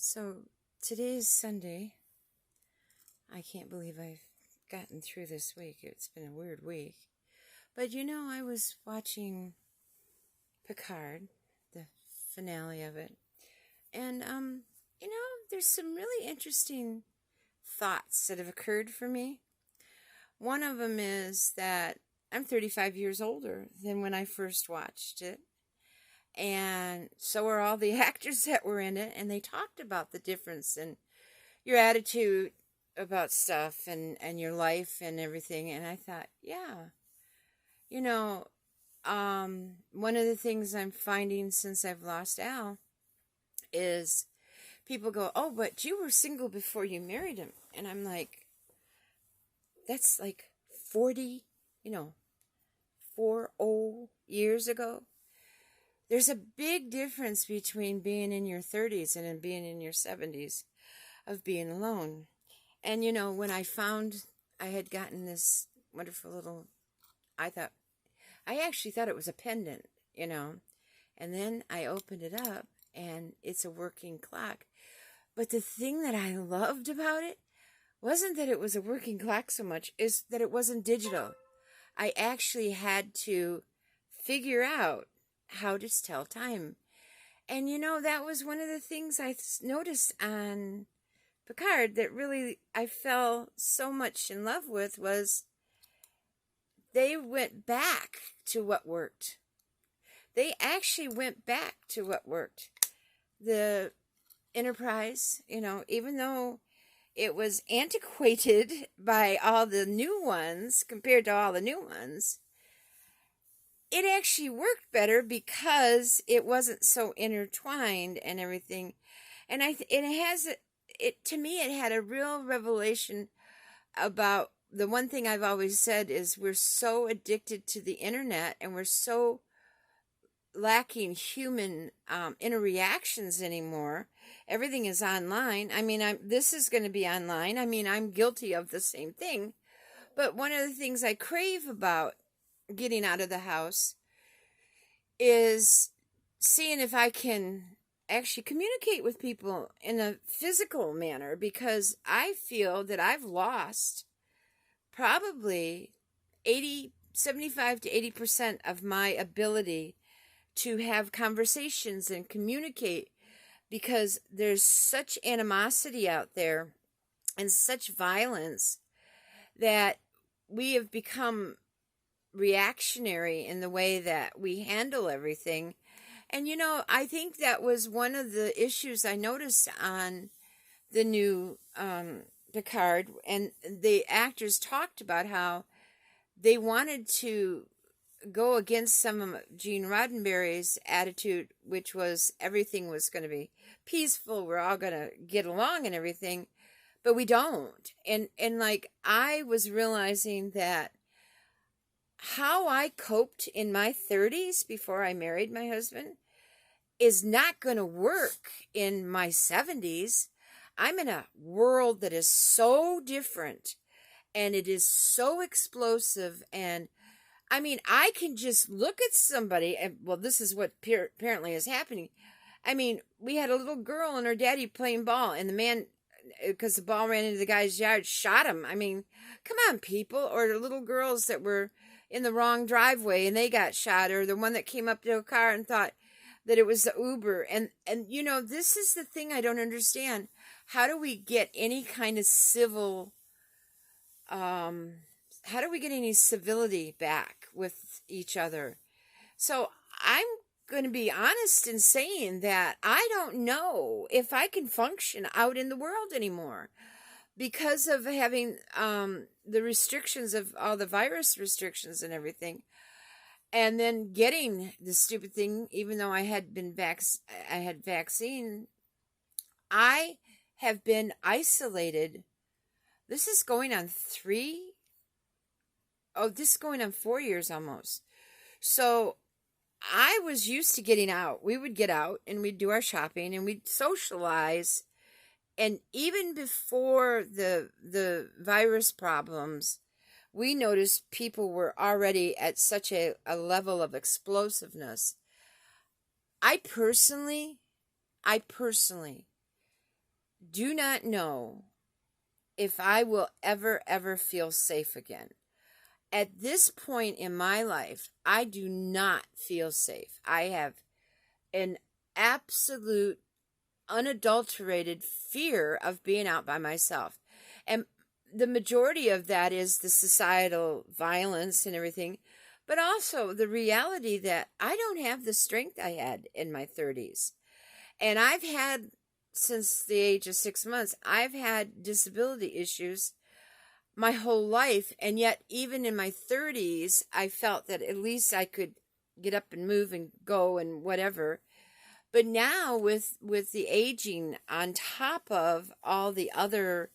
So today is Sunday. I can't believe I've gotten through this week. It's been a weird week. But I was watching Picard, the finale of it. And, there's some really interesting thoughts that have occurred for me. One of them is that I'm 35 years older than when I first watched it. And so are all the actors that were in it, and they talked about the difference in your attitude about stuff and your life and everything. And I thought, yeah, one of the things I'm finding since I've lost Al is people go, oh, but you were single before you married him. And I'm like, that's like 40, 40 years ago. There's a big difference between being in your 30s and being in your 70s of being alone. And, when I found I had gotten this wonderful little, I actually thought it was a pendant, and then I opened it up and it's a working clock. But the thing that I loved about it wasn't that it was a working clock so much, is that it wasn't digital. I actually had to figure out how to tell time. And that was one of the things I noticed on Picard that really I fell so much in love with was they went back to what worked. They actually went back to what worked. The Enterprise, even though it was antiquated by all the new ones compared to all the new ones, it actually worked better because it wasn't so intertwined and everything. And to me, it had a real revelation about the one thing I've always said is we're so addicted to the internet and we're so lacking human interreactions anymore. Everything is online. I mean, this is going to be online. I mean, I'm guilty of the same thing. But one of the things I crave about getting out of the house is seeing if I can actually communicate with people in a physical manner, because I feel that I've lost probably 75 to 80% of my ability to have conversations and communicate, because there's such animosity out there and such violence that we have become reactionary in the way that we handle everything. And I think that was one of the issues I noticed on the new Picard, and the actors talked about how they wanted to go against some of Gene Roddenberry's attitude, which was everything was going to be peaceful, we're all going to get along and everything, but we don't. And like I was realizing that how I coped in my 30s before I married my husband is not going to work in my 70s. I'm in a world that is so different and it is so explosive. And I mean, I can just look at somebody and, well, this is what apparently is happening. I mean, we had a little girl and her daddy playing ball, and the man, because the ball ran into the guy's yard, shot him. I mean, come on, people. Or the little girls that were in the wrong driveway and they got shot, or the one that came up to a car and thought that it was the Uber. And this is the thing I don't understand. How do we get any kind of how do we get any civility back with each other? So I'm going to be honest in saying that I don't know if I can function out in the world anymore because of having the restrictions of all the virus restrictions and everything. And then getting the stupid thing, even though I had vaccine, I have been isolated. This is going on 4 years almost. So I was used to getting out. We would get out and we'd do our shopping and we'd socialize. And even before the virus problems, we noticed people were already at such a level of explosiveness. I personally do not know if I will ever feel safe again. At this point in my life, I do not feel safe. I have an absolute, unadulterated fear of being out by myself. And the majority of that is the societal violence and everything, but also the reality that I don't have the strength I had in my 30s. And I've had, since the age of 6 months, I've had disability issues my whole life. And yet, even in my 30s, I felt that at least I could get up and move and go and whatever. But now with the aging on top of all the other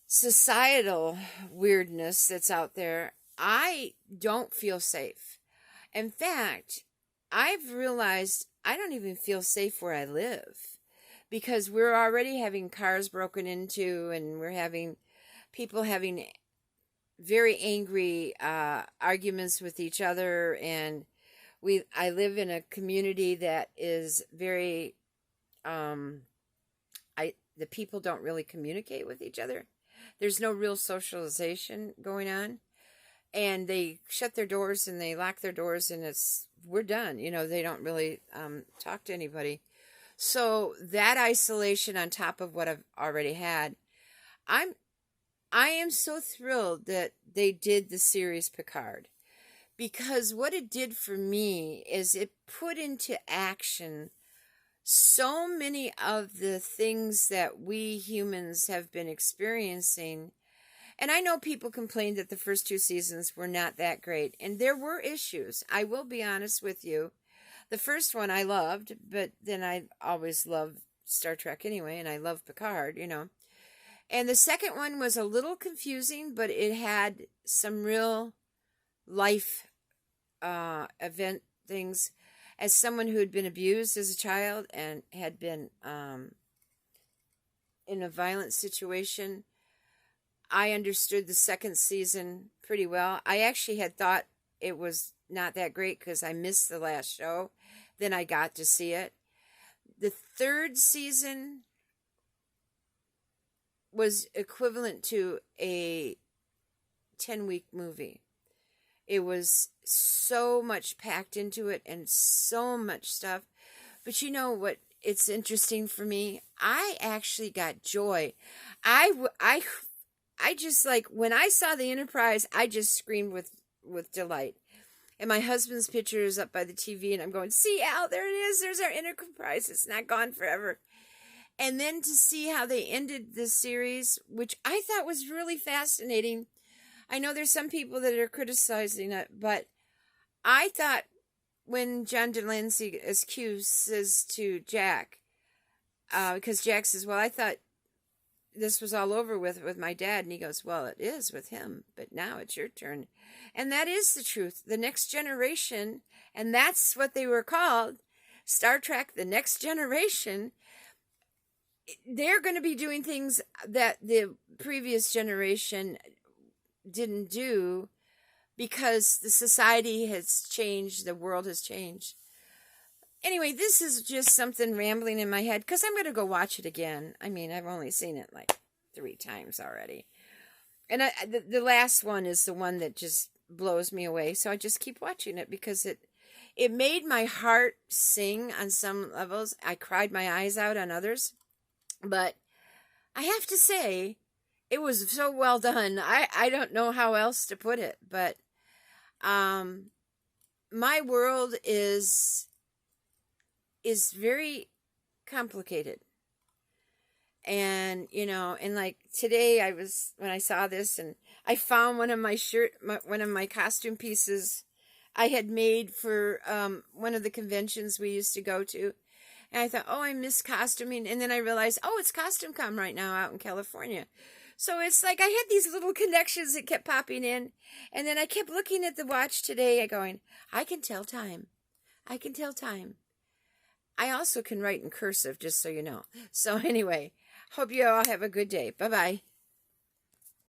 societal weirdness that's out there, I don't feel safe. In fact, I've realized I don't even feel safe where I live, because we're already having cars broken into, and we're having people having very angry arguments with each other. And I live in a community that is very the people don't really communicate with each other. There's no real socialization going on, and they shut their doors and they lock their doors, and we're done. They don't really talk to anybody. So that isolation on top of what I've already had, I am so thrilled that they did the series Picard, because what it did for me is it put into action so many of the things that we humans have been experiencing. And I know people complained that the first 2 seasons were not that great, and there were issues. I will be honest with you. The first one I loved, but then I always loved Star Trek anyway, and I love Picard, And the second one was a little confusing, but it had some real life event things. As someone who had been abused as a child and had been in a violent situation, I understood the second season pretty well. I actually had thought it was not that great because I missed the last show. Then I got to see it. The third season was equivalent to a 10-week movie. It was so much packed into it and so much stuff. But you know what? It's interesting for me. I actually got joy. I just, like, when I saw the Enterprise, I just screamed with delight. And my husband's picture is up by the TV, and I'm going, see, Al, there it is. There's our Enterprise. It's not gone forever. And then to see how they ended this series, which I thought was really fascinating. I know there's some people that are criticizing it, but I thought when John Delancey as Q says to Jack, because Jack says, well, I thought this was all over with my dad. And he goes, well, it is with him, but now it's your turn. And that is the truth. The Next Generation, and that's what they were called, Star Trek, The Next Generation. They're going to be doing things that the previous generation didn't do, because the society has changed, the world has changed. Anyway, this is just something rambling in my head, because I'm going to go watch it again. I mean, I've only seen it like 3 times already. And the last one is the one that just blows me away, so I just keep watching it, because it made my heart sing on some levels. I cried my eyes out on others. But I have to say, it was so well done. I don't know how else to put it, but my world is very complicated. And, and like today when I saw this, and I found one of my costume pieces I had made for one of the conventions we used to go to. And I thought, oh, I miss costuming. And then I realized, oh, it's CostumeCon right now out in California. So it's like I had these little connections that kept popping in. And then I kept looking at the watch today going, I can tell time. I can tell time. I also can write in cursive, just so you know. So anyway, hope you all have a good day. Bye-bye.